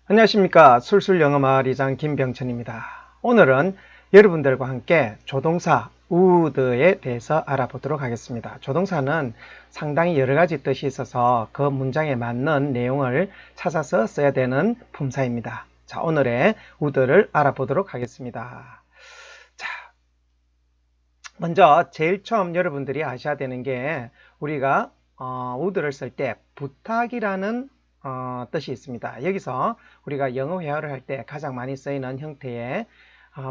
안녕하십니까. 술술영어마을이장 김병천입니다. 오늘은 여러분들과 함께 조동사 would에 대해서 알아보도록 하겠습니다. 조동사는 상당히 여러가지 뜻이 있어서 그 문장에 맞는 내용을 찾아서 써야 되는 품사입니다. 자, 오늘의 would를 알아보도록 하겠습니다. 자, 먼저 제일 처음 여러분들이 아셔야 되는 게 우리가 would를 쓸 때 부탁이라는 뜻이 있습니다. 여기서 우리가 영어 회화를 할 때 가장 많이 쓰이는 형태의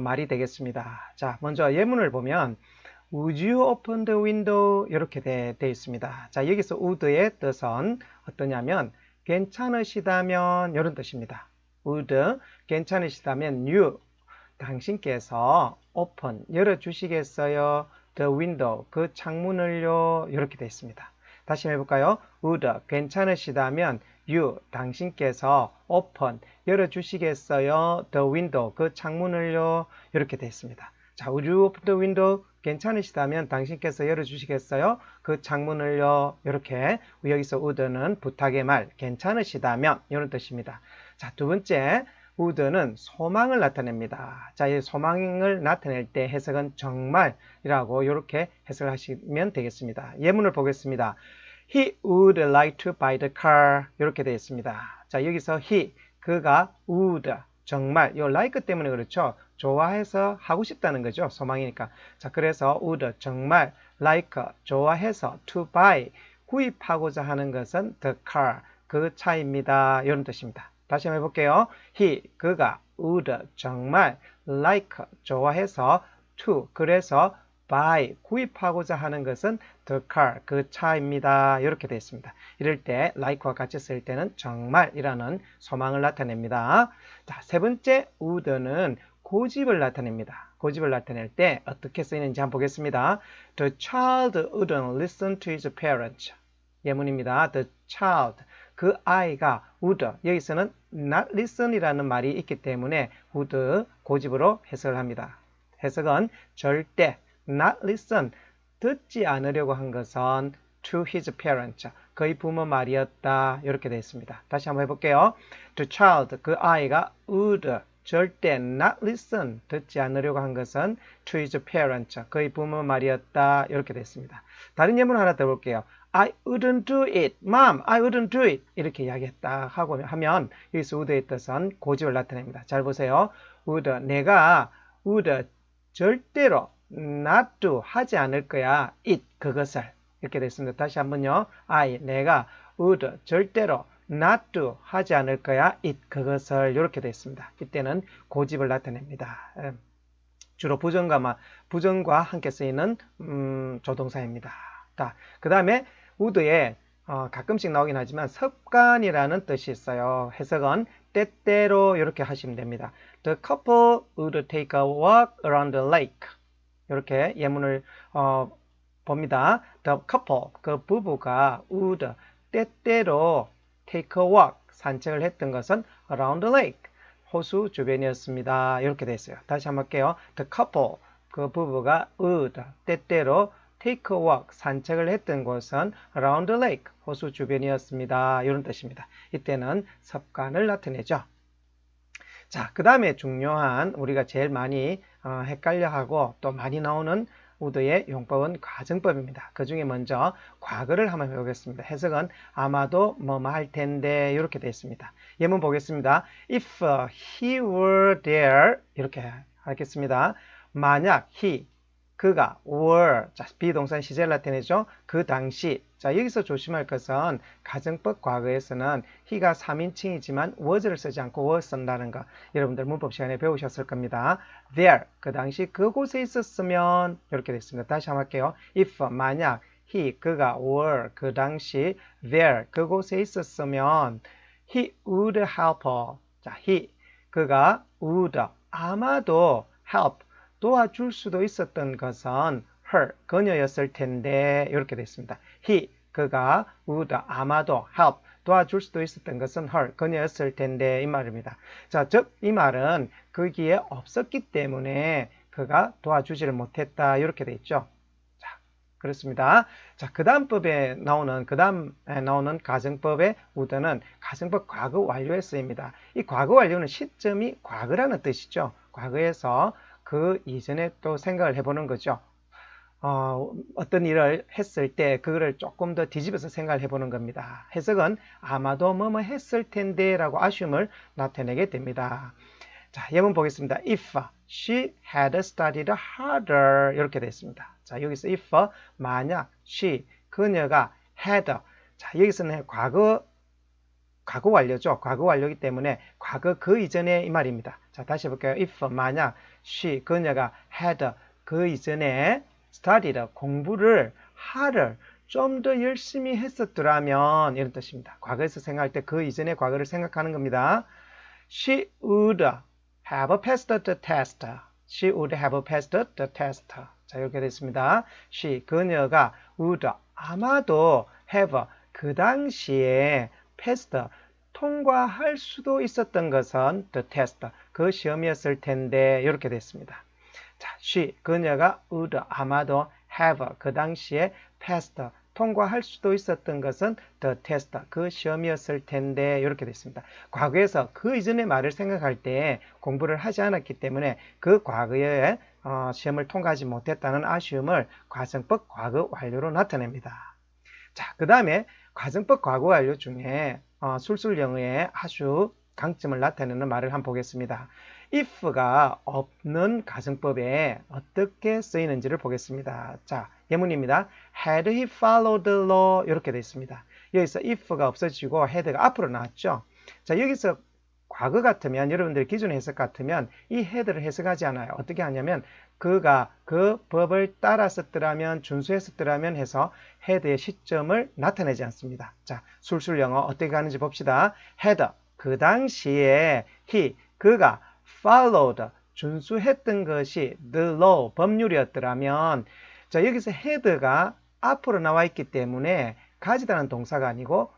말이 되겠습니다. 자, 먼저 예문을 보면 Would you open the window? 이렇게 돼 있습니다. 자, 여기서 would의 뜻은 어떠냐면 괜찮으시다면 이런 뜻입니다. would 괜찮으시다면 you 당신께서 open 열어주시겠어요? The window 그 창문을요 이렇게 되어 있습니다. 다시 해볼까요? would 괜찮으시다면 you 당신께서 open 열어주시겠어요? The window 그 창문을요 이렇게 되어 있습니다. 자, would you open the window? 괜찮으시다면 당신께서 열어주시겠어요? 그 창문을요 이렇게 여기서 would는 부탁의 말 괜찮으시다면 이런 뜻입니다. 자, 두 번째 would는 소망을 나타냅니다. 자, 이 소망을 나타낼 때 해석은 정말이라고 이렇게 해석을 하시면 되겠습니다. 예문을 보겠습니다. He would like to buy the car 이렇게 되어 있습니다. 자, 여기서 he 그가 would 정말 이 like 때문에 그렇죠. 좋아해서 하고 싶다는 거죠. 소망이니까. 자, 그래서 would 정말 like 좋아해서 to buy 구입하고자 하는 것은 the car 그 차입니다. 이런 뜻입니다. 다시 한번 해볼게요. He, 그가 would 정말 like 좋아해서 to 그래서 buy 구입하고자 하는 것은 the car 그 차입니다. 이렇게 되어 있습니다. 이럴 때 like와 같이 쓸 때는 정말이라는 소망을 나타냅니다. 자, 세 번째 would는 고집을 나타냅니다. 고집을 나타낼 때 어떻게 쓰이는지 한번 보겠습니다. The child wouldn't listen to his parents. 예문입니다. The child 그 아이가 would 여기서는 not listen이라는 말이 있기 때문에 would 고집으로 해석을 합니다. 해석은 절대 not listen 듣지 않으려고 한 것은 to his parents 그의 부모 말이었다 이렇게 되어 있습니다. 다시 한번 해볼게요. The child 그 아이가 would 절대 not listen 듣지 않으려고 한 것은 to his parents 그의 부모 말이었다 이렇게 됐습니다. 다른 예문 하나 더 볼게요. I wouldn't do it. Mom, I wouldn't do it. 이렇게 이야기했다 하고 하면 여기서 would의 뜻은 고집을 나타냅니다. 잘 보세요. would 내가 would 절대로 not do 하지 않을 거야. it 그것을 이렇게 됐습니다. 다시 한번요. I 내가 would 절대로 not do 하지 않을 거야. it 그것을 이렇게 됐습니다. 이때는 고집을 나타냅니다. 주로 부정과 함께 쓰이는 조동사입니다. 그 다음에 would에 가끔씩 나오긴 하지만 습관이라는 뜻이 있어요. 해석은 때때로 이렇게 하시면 됩니다. The couple would take a walk around the lake. 이렇게 예문을 봅니다. The couple, 그 부부가 would 때때로 take a walk, 산책을 했던 것은 around the lake, 호수 주변이었습니다. 이렇게 되어 있어요. 다시 한번 할게요. The couple, 그 부부가 would 때때로 take a walk, 산책을 했던 곳은 around the lake, 호수 주변이었습니다. 이런 뜻입니다. 이때는 습관을 나타내죠. 자, 그 다음에 중요한 우리가 제일 많이 헷갈려하고 또 많이 나오는 would의 용법은 과정법입니다. 그 중에 먼저 과거를 한번 해보겠습니다. 해석은 아마도 뭐뭐 할 텐데 이렇게 되어 있습니다. 예문 보겠습니다. If he were there 이렇게 하겠습니다. 만약 he 그가 were 자, 비동사 시제를 나타내죠. 그 당시 자 여기서 조심할 것은 가정법 과거에서는 he가 3인칭이지만 was를 쓰지 않고 was 쓴다는 거 여러분들 문법 시간에 배우셨을 겁니다. there 그 당시 그곳에 있었으면 이렇게 됐습니다. 다시 한번 할게요. if 만약 he 그가 were 그 당시 there 그곳에 있었으면 he would help her 자 he 그가 would 아마도 help 도와줄 수도 있었던 것은 her, 그녀였을 텐데 이렇게 됐습니다. he, 그가 would, 아마도 help, 도와줄 수도 있었던 것은 her, 그녀였을 텐데 이 말입니다. 자, 즉 이 말은 거기에 없었기 때문에 그가 도와주지를 못했다 이렇게 돼 있죠. 자, 그렇습니다. 자, 그 다음에 나오는 가정법의 would는 가정법 과거 완료에 쓰입니다. 이 과거 완료는 시점이 과거라는 뜻이죠. 과거에서 그 이전에 또 생각을 해보는 거죠. 어떤 일을 했을 때 그거를 조금 더 뒤집어서 생각을 해보는 겁니다. 해석은 아마도 뭐뭐 했을 텐데 라고 아쉬움을 나타내게 됩니다. 자, 예문 보겠습니다. If she had studied harder 이렇게 됐습니다. 자, 여기서 if 만약 she 그녀가 had 자, 여기서는 과거 완료죠. 과거 완료이기 때문에 과거 그 이전에 이 말입니다. 자, 다시 해볼게요. if 만약 she 그녀가 had 그 이전에 studied 공부를 harder 좀 더 열심히 했었더라면 이런 뜻입니다. 과거에서 생각할 때 그 이전의 과거를 생각하는 겁니다. She would have passed the test. She would have passed the test. 자, 이렇게 됐습니다. She, 그녀가 would, 아마도 have, 그 당시에 passed, 통과할 수도 있었던 것은 the test, 그 시험이었을 텐데 이렇게 됐습니다. 자, she, 그녀가 would, 아마도 have, 그 당시에 passed, 통과할 수도 있었던 것은 the test, 그 시험이었을 텐데 이렇게 됐습니다. 과거에서 그 이전의 말을 생각할 때 공부를 하지 않았기 때문에 그 과거에 시험을 통과하지 못했다는 아쉬움을 가정법 과거 완료로 나타냅니다. 자, 그 다음에 가정법 과거 완료 중에 술술영어의 아주 강점을 나타내는 말을 한번 보겠습니다. if가 없는 가정법에 어떻게 쓰이는지를 보겠습니다. 자, 예문입니다. Had he followed the law 이렇게 되어 있습니다. 여기서 if가 없어지고 had가 앞으로 나왔죠. 자, 여기서 과거 같으면 여러분들 기존의 해석 같으면 이 had를 해석하지 않아요. 어떻게 하냐면 그가 그 법을 따랐었더라면 준수했었더라면 해서 had의 시점을 나타내지 않습니다. 자, 술술영어 어떻게 가는지 봅시다. had 그 당시에 he 그가 followed 준수했던 것이 the law 법률이었더라면 자, 여기서 had가 앞으로 나와 있기 때문에 가지다는 동사가 아니고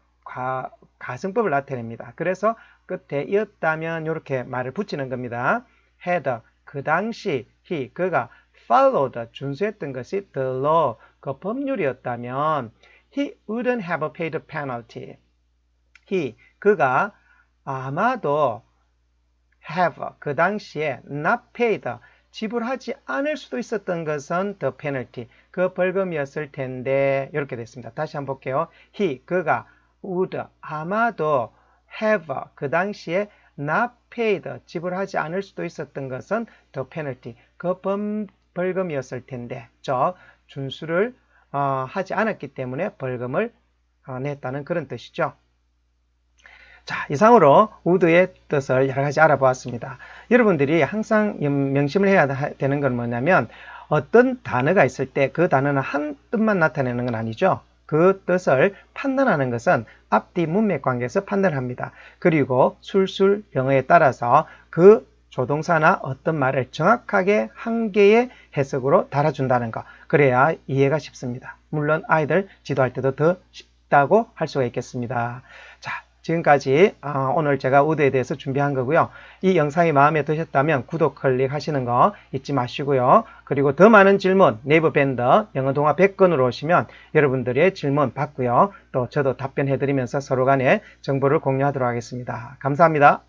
가정법을 나타냅니다. 그래서 끝에 이었다면 이렇게 말을 붙이는 겁니다. had 그 당시 he 그가 followed 준수했던 것이 the law 그 법률이었다면 he wouldn't have paid the penalty. he 그가 아마도 have 그 당시에 not paid 지불하지 않을 수도 있었던 것은 the penalty 그 벌금이었을 텐데 이렇게 됐습니다. 다시 한번 볼게요. he 그가 would 아마도 have 그 당시에 not paid 지불하지 않을 수도 있었던 것은 the penalty 그 벌금이었을 텐데 즉 준수를 하지 않았기 때문에 벌금을 냈다는 그런 뜻이죠. 자, 이상으로 would의 뜻을 여러 가지 알아보았습니다. 여러분들이 항상 명심을 해야 되는 건 뭐냐면 어떤 단어가 있을 때 그 단어는 한 뜻만 나타내는 건 아니죠. 그 뜻을 판단하는 것은 앞뒤 문맥 관계에서 판단합니다. 그리고 술술 영어에 따라서 그 조동사나 어떤 말을 정확하게 한 개의 해석으로 달아준다는 거. 그래야 이해가 쉽습니다. 물론 아이들 지도할 때도 더 쉽다고 할 수가 있겠습니다. 자, 지금까지 오늘 제가 would에 대해서 준비한 거고요. 이 영상이 마음에 드셨다면 구독 클릭하시는 거 잊지 마시고요. 그리고 더 많은 질문 네이버 밴더 영어동화 100건으로 오시면 여러분들의 질문 받고요. 또 저도 답변해드리면서 서로 간에 정보를 공유하도록 하겠습니다. 감사합니다.